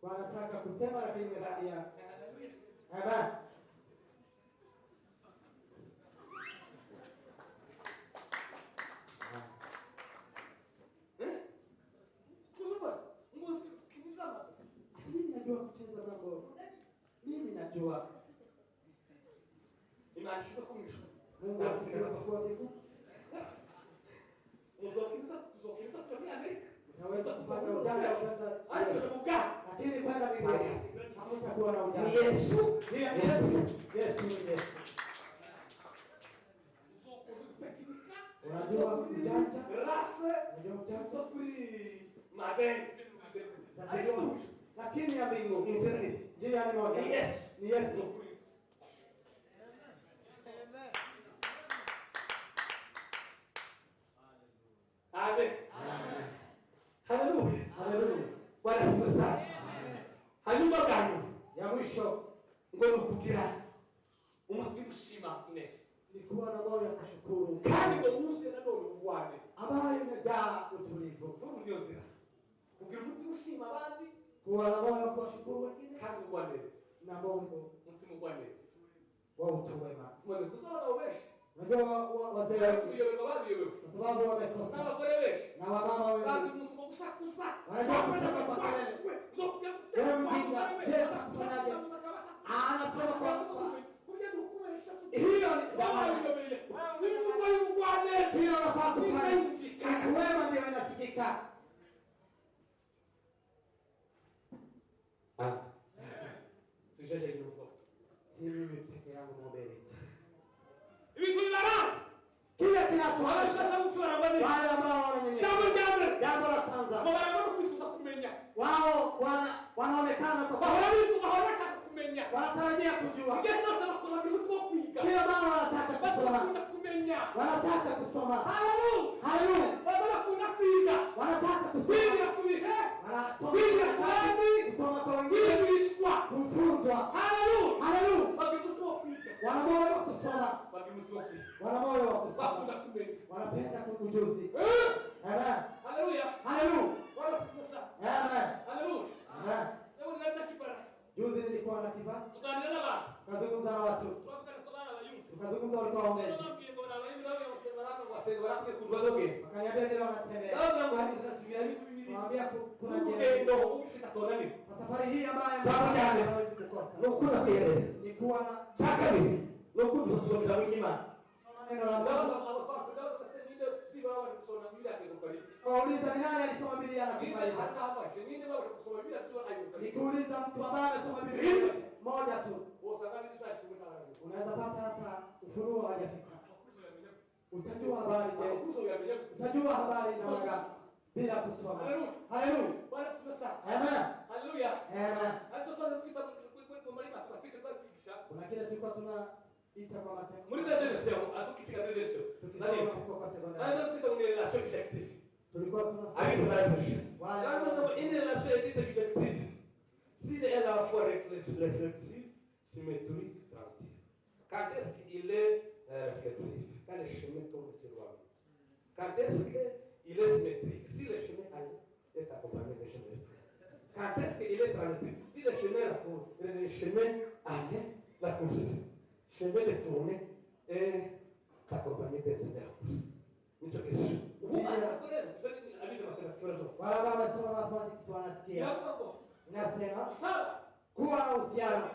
wanataka kusema lakini umesikia. Amen. Mimi najua kucheza mambo. Mimi najua. Mungu asifiwe kwa siku. Unaweza kufanya ujanja kwenda lakini kwenda mbinguni hamtakuwa na ujanja. Ni Yesu. Ni Yesu. Yesu ni Yesu. Unajua ujanja? Unajua ujanja? Lakini ya mbinguni njia ni moja. Ni Yesu. Ni Yesu. Amen. Haleluya. Haleluya. Bwana asifiwe sana. Hanyuma bwanyu Ya mwisho ngo nukugira umutima ushima neza. ni kuwa na moyo wa kushukuru Kandi ngo wuzuye na none ubwane. ambayo imejaa utulivu. N'uburyo nzira. Kugira umutima ushima abandi Kuwa na moyo wa kuwashukuru wengine kandi ubwane. na moyo Umutima ubwane. wa utu wema. Mwana tuzora ubeshi. Unajua wazee wetu Kuyoberwa babiyobewe. kwa sababu wamekosa N'abagore beshi. na wamama Bazi wengi umunsi wo gusakuza. wanajua kusema kwa kelele. Wewe mjinga, je, atakufanyaje? Anasema kwa hiyo ni hiyo nafaa kufanya. Watu wema ndio inasikika. Si mimi peke yangu mhubiri. Kile kinachoonyesha wale ambao wananyenyekea. Jambo la kwanza, wao wanaonekana kwa wanatarajia kujua. Kila mara wanataka kusoma. Wanataka kusoma. Haleluya. Wanataka kusoma. Kusoma kwa wengine. Kufunzwa. Haleluya. Wana moyo wa kusoma. Wana moyo wa kusoma. Wanapenda ujuzi. Amen. Haleluya. Amen. Amen. Juzi nilikuwa na kifaa. Tukazungumza na watu. Tukazungumza walikuwa waongezi. Wakaniambia vile wanatembea. Waambia kuna njia. Kwa safari hii ambayo hawezi kukosa. Ni kuwa na neno la Mungu. Wauliza ni nani alisoma Biblia na kumaliza? Nikuuliza mtu ambaye amesoma Biblia moja tu. Unaweza pata hata ufunuo hajafika. Utajua habari je? Utajua habari na wanga bila kusoma. Haleluya. Amen. Amen. Kuna kile tulikuwa tunaita kwa matendo. Tukisoma kwa sekondari. Tulikuwa tunasoma Une relation est dite objective. S'il est à la fois réflexive, symétrique, transitive. Quand est-ce qu'il est réflexif? Quand le chemin tombe sur lui. Quand est-ce qu'il est symétrique? Si le chemin est accompagné de chemin. Quand est-ce qu'il est transitif? Si le chemin allait, la course. Chemin de tournée est accompagné des courses. Une question. wala baba wamesoma mathematics wanasikia. Inasema kuwa na uhusiano,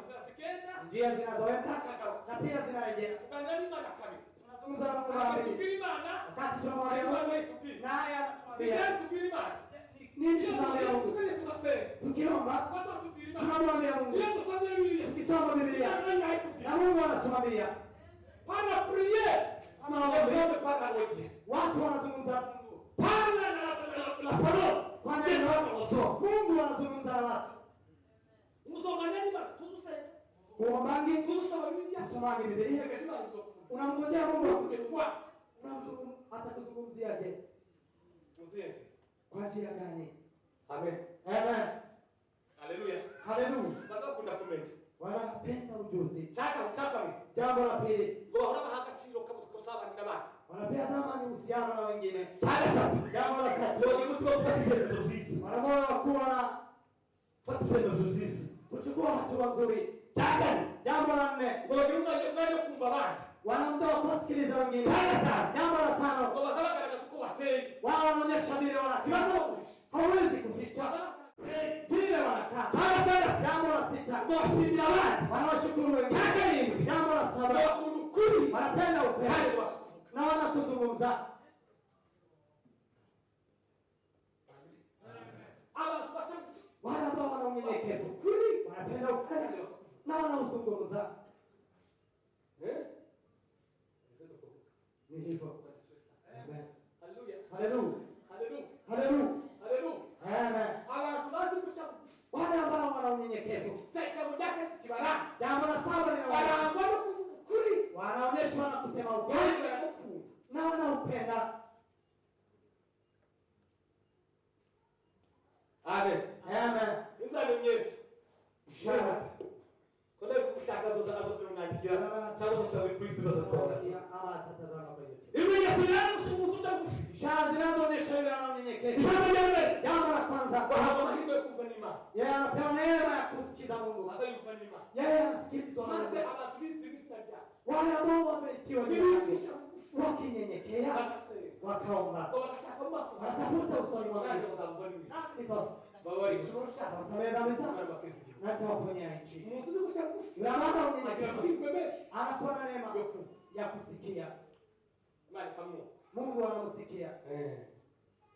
njia zinazoenda na pia zinarejea. Tunazungumza na Mungu mara mbili. Wakati tunamwambia Mungu naye wanatuambia tubwira Imana nini tunaambia Mungu tukaje tunasenga tukiomba watu tubwira Imana tunamwambia Mungu iyo dusomye Biblia tukisoma Biblia na Mungu anatuambia pana prier kama wao pana wote watu wanazungumza Mungu pana la parole kwa neno Mungu anazungumza na watu musomanya Imana tuzuse kuombangi tuzusoma Biblia usomangi Biblia kesho unamngojea Mungu kwa atakuzungumziaje muzienzi kwa njia gani? Amen. Amen. Haleluya. Haleluya. Basi kunda kumenya. Wanapenda ujuzi. Chaka Jambo la pili, bahora bahagaciro kama tukosaba ni nabandi. wanapea thamani uhusiano na wengine. Tatu. Jambo la tatu, Ndio mtu kufuatilia hizo zizi. wanamoyo kuwa na Fuatilia hizo zizi. kuchukua hatua nzuri. Chaka. Jambo la nne, Ndio unajua kumva bandi. wanamtoa kusikiliza wengine. Jambo la tano, Kwa sababu kana kuchukua tei. wao wanaonyesha vile wanakaa. Hawezi kuficha vile wanakaa. Jambo la sita, Kuwashinda bandi. wanaoshukuru wengine. Jambo la saba, Kudukuri. wanapenda upendo Hali wakakufuka. na wanakuzungumza. Abantu batamu. Wale ambao wana unyenyekevu wanapenda upendo na wanauzungumza. Ni hivyo. Amen. Haleluya. Haleluya. Haleluya. Haleluya. Haleluya. Amen. Abantu batamu kushaka. Wale ambao wana unyenyekevu. Teka mudaka kibara. Jambo la saba linaonyesha Wanaambia kufukuri. wanaonyeshwa na kusema ukweli na wanaupenda. Amen. Amen. Inzalo Yesu. Shaka. Kuna kushaka zote tunandikia. Chanzo cha kwetu tunazotoa. Ama tatazama kwa hiyo. Biblia tunaanza kusoma tutakufa. Ishara zinazoonyesha yule ana unyenyekevu. Jambo la kwanza, Kwa hapo mahimbe kufanima. yeye anapewa neema ya kusikiza Mungu. Sasa yufanima. Yeye anasikilizwa na Mungu. Mase abatulizi mistaka. Wale ambao wameitiwa Biblia wakinyenyekea wakaomba wakashaka maso. wanatafuta usoni mwa Ngaje Mungu. kwa sababu ni. Because Baba ikishurusha. wasamehe dhambi zao na tawaponyea nchi. Mtu kushakufa. Yule ambaye unyenyekevu Akibebe. anakuwa na neema ya kusikia. Mali pamoja. Mungu anamsikia.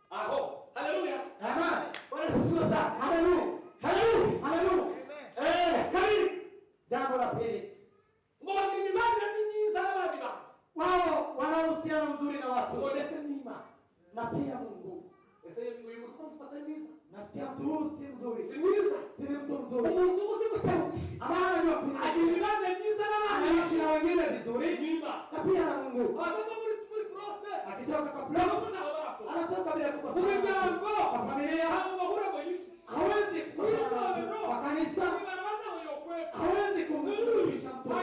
Aho. Haleluya. Amen. Bwana sifiwe sana. Haleluya. Haleluya. Haleluya. Karibu. Jambo la pili, Ngoba ni bandi na ninyi salama ni bandi. wao wana uhusiano mzuri na watu Tuonese nima. na pia Mungu. Sasa hivi mko mfataniza. Nasikia mtu huyu si mzuri, Simuliza. si mtu mzuri, Umuntu usimustawi. ama anajua kunyanyua, Ajilibane ninyi salama. anaishi na wengine vizuri Nima. na pia na Mungu. Wasema muri proste. Akitoka kwa Ndio plot kuna wako. anatoka bila kukosa Kumejambo. kwa familia, Hapo mahura mwishi. hawezi kukosa kwa kanisa, hawezi kumrudisha mtu kuwa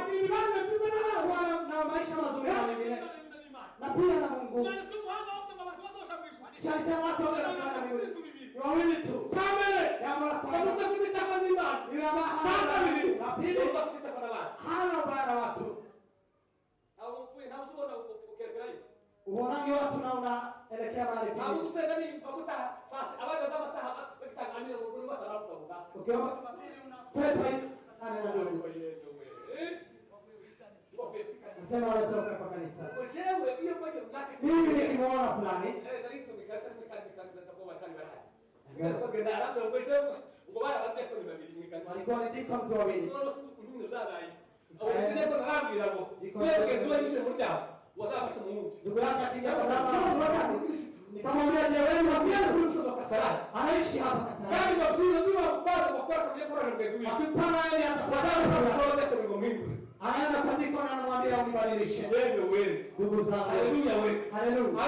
na maisha mazuri na wengine na pia na Mungu. Shalisema watu wale wanafanya vizuri ni wawili tu. Jambo la kwanza, yule ambaye hana la pili, hana ubaya na watu. Uonangi watu na unaelekea mahali pengine. Ukiomba pepa ana na ndugu. Nasema wanatoka kwa kanisa. Mimi nikimwona fulani walikuwa ni deacons wawili. Ndugu yake akija kwa mama nikamwambia, je, wewe anaishi hapa Kasarani? Akipana yeye atafuata anaenda kwa deacon anamwambia unibadilishe. Ndugu zangu, haleluya.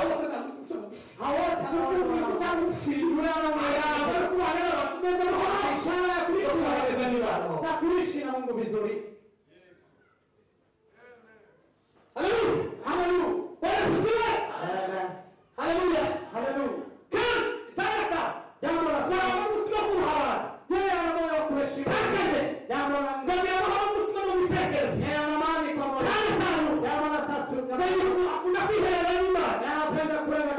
Na kuishi na Mungu vizuri. Jambo la yeye ana moyo wa kuheshimu. Jambo la yeye ana amani kwa moyo. Jambo la tatu, anapenda kuelewa.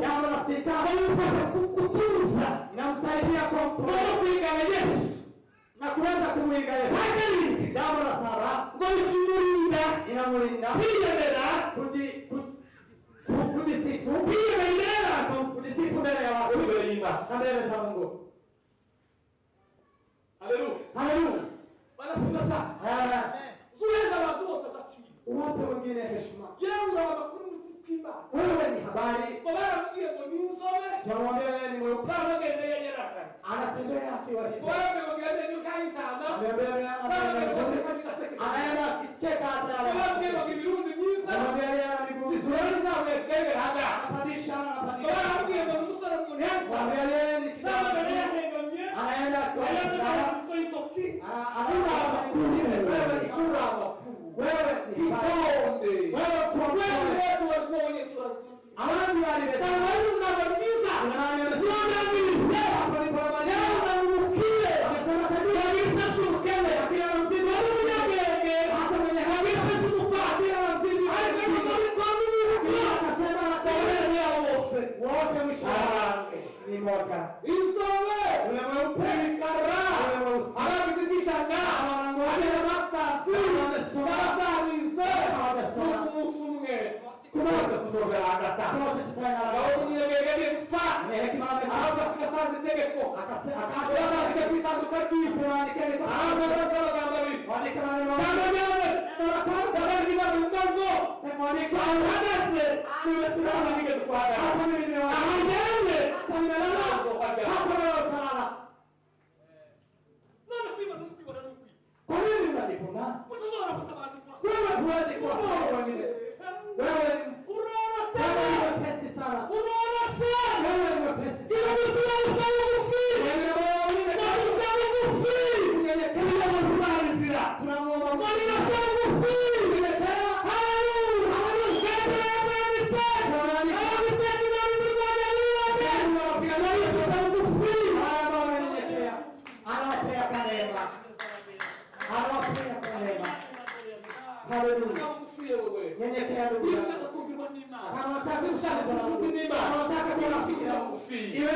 Jambo la sita, inamsaidia kwa na kuweza kumwiga Yesu. Jambo la saba, inamlinda kujisifu Mungu. na mbele za Mungu. Haleluya. Haleluya. Wanasema sana. Amen. Zuweza watu wote bachini. Wape wengine heshima. Yeye makuru mkimba. Wewe ni habari. Baba ndiye mwenye usome. Tunamwambia wewe ni mweupe. Sawa ngende yeye raka. Anatembea akiwa hivi. Wewe ngende ni kaitana. Anaenda akicheka hata yale. Wewe ngende nyisa. Anamwambia yeye ana miguu vizuri. Zuweza umesema hapa. Anapandisha. Baba ndiye mwenye usome kunyansa. Anamwambia yeye ni sawa kijana. ngende yeye ngamye. Anaenda kwa kijana. Wewe ni kura wakuu. Wewe ni kitonde. Wewe kwa wetu walikuwa wenye sura nzuri. Awali alisema hizo za batiza. Nani amesema hapo ni kwa maneno za mkile. Amesema tabia hizi shukele. Kila mzima mwenye hata mwenye hawezi kukupatia mzima. Akasema na tawele ya wote mshahara ni moja. Hizo wewe mweupe kara. Anabitisha ngaa. Anaenda master. Kumoja kusoga agata. Sote tutana la roho ni ngegege mfa. Hekima hapa sikasazi tegeko. Akasema akapisa tukati sema nikeni kwa sababu kama hivi. Wanikana neno. Kama wewe ndio kwanza ndio mgongo. Sema nikana hadase. Nimesimama ningetukwaga. Hata mimi ni wa. Ahajende. Hata nimelala. Hata wewe utalala. Nani sima nuki wala nuki. Kwa nini unanifuna? Utazora kwa sababu. Wewe huwezi kuwa sawa wengine. Wewe unaona sana mwepesi sana. Unaona sana wewe mwepesi sana. Ile mtu anataka wewe unataka kufiri. Unyenyekevu na furaha zira. Tunamuomba Mungu anataka kufiri. Unyenyekevu. Haleluya. Haleluya. Wewe ni sawa. Haleluya. Anawapea karema. Anawapea karema. Haleluya. Nyenyekea ndugu yangu. Kama unataka kushuhudia neema, kama unataka kuwa rafiki yangu, iwe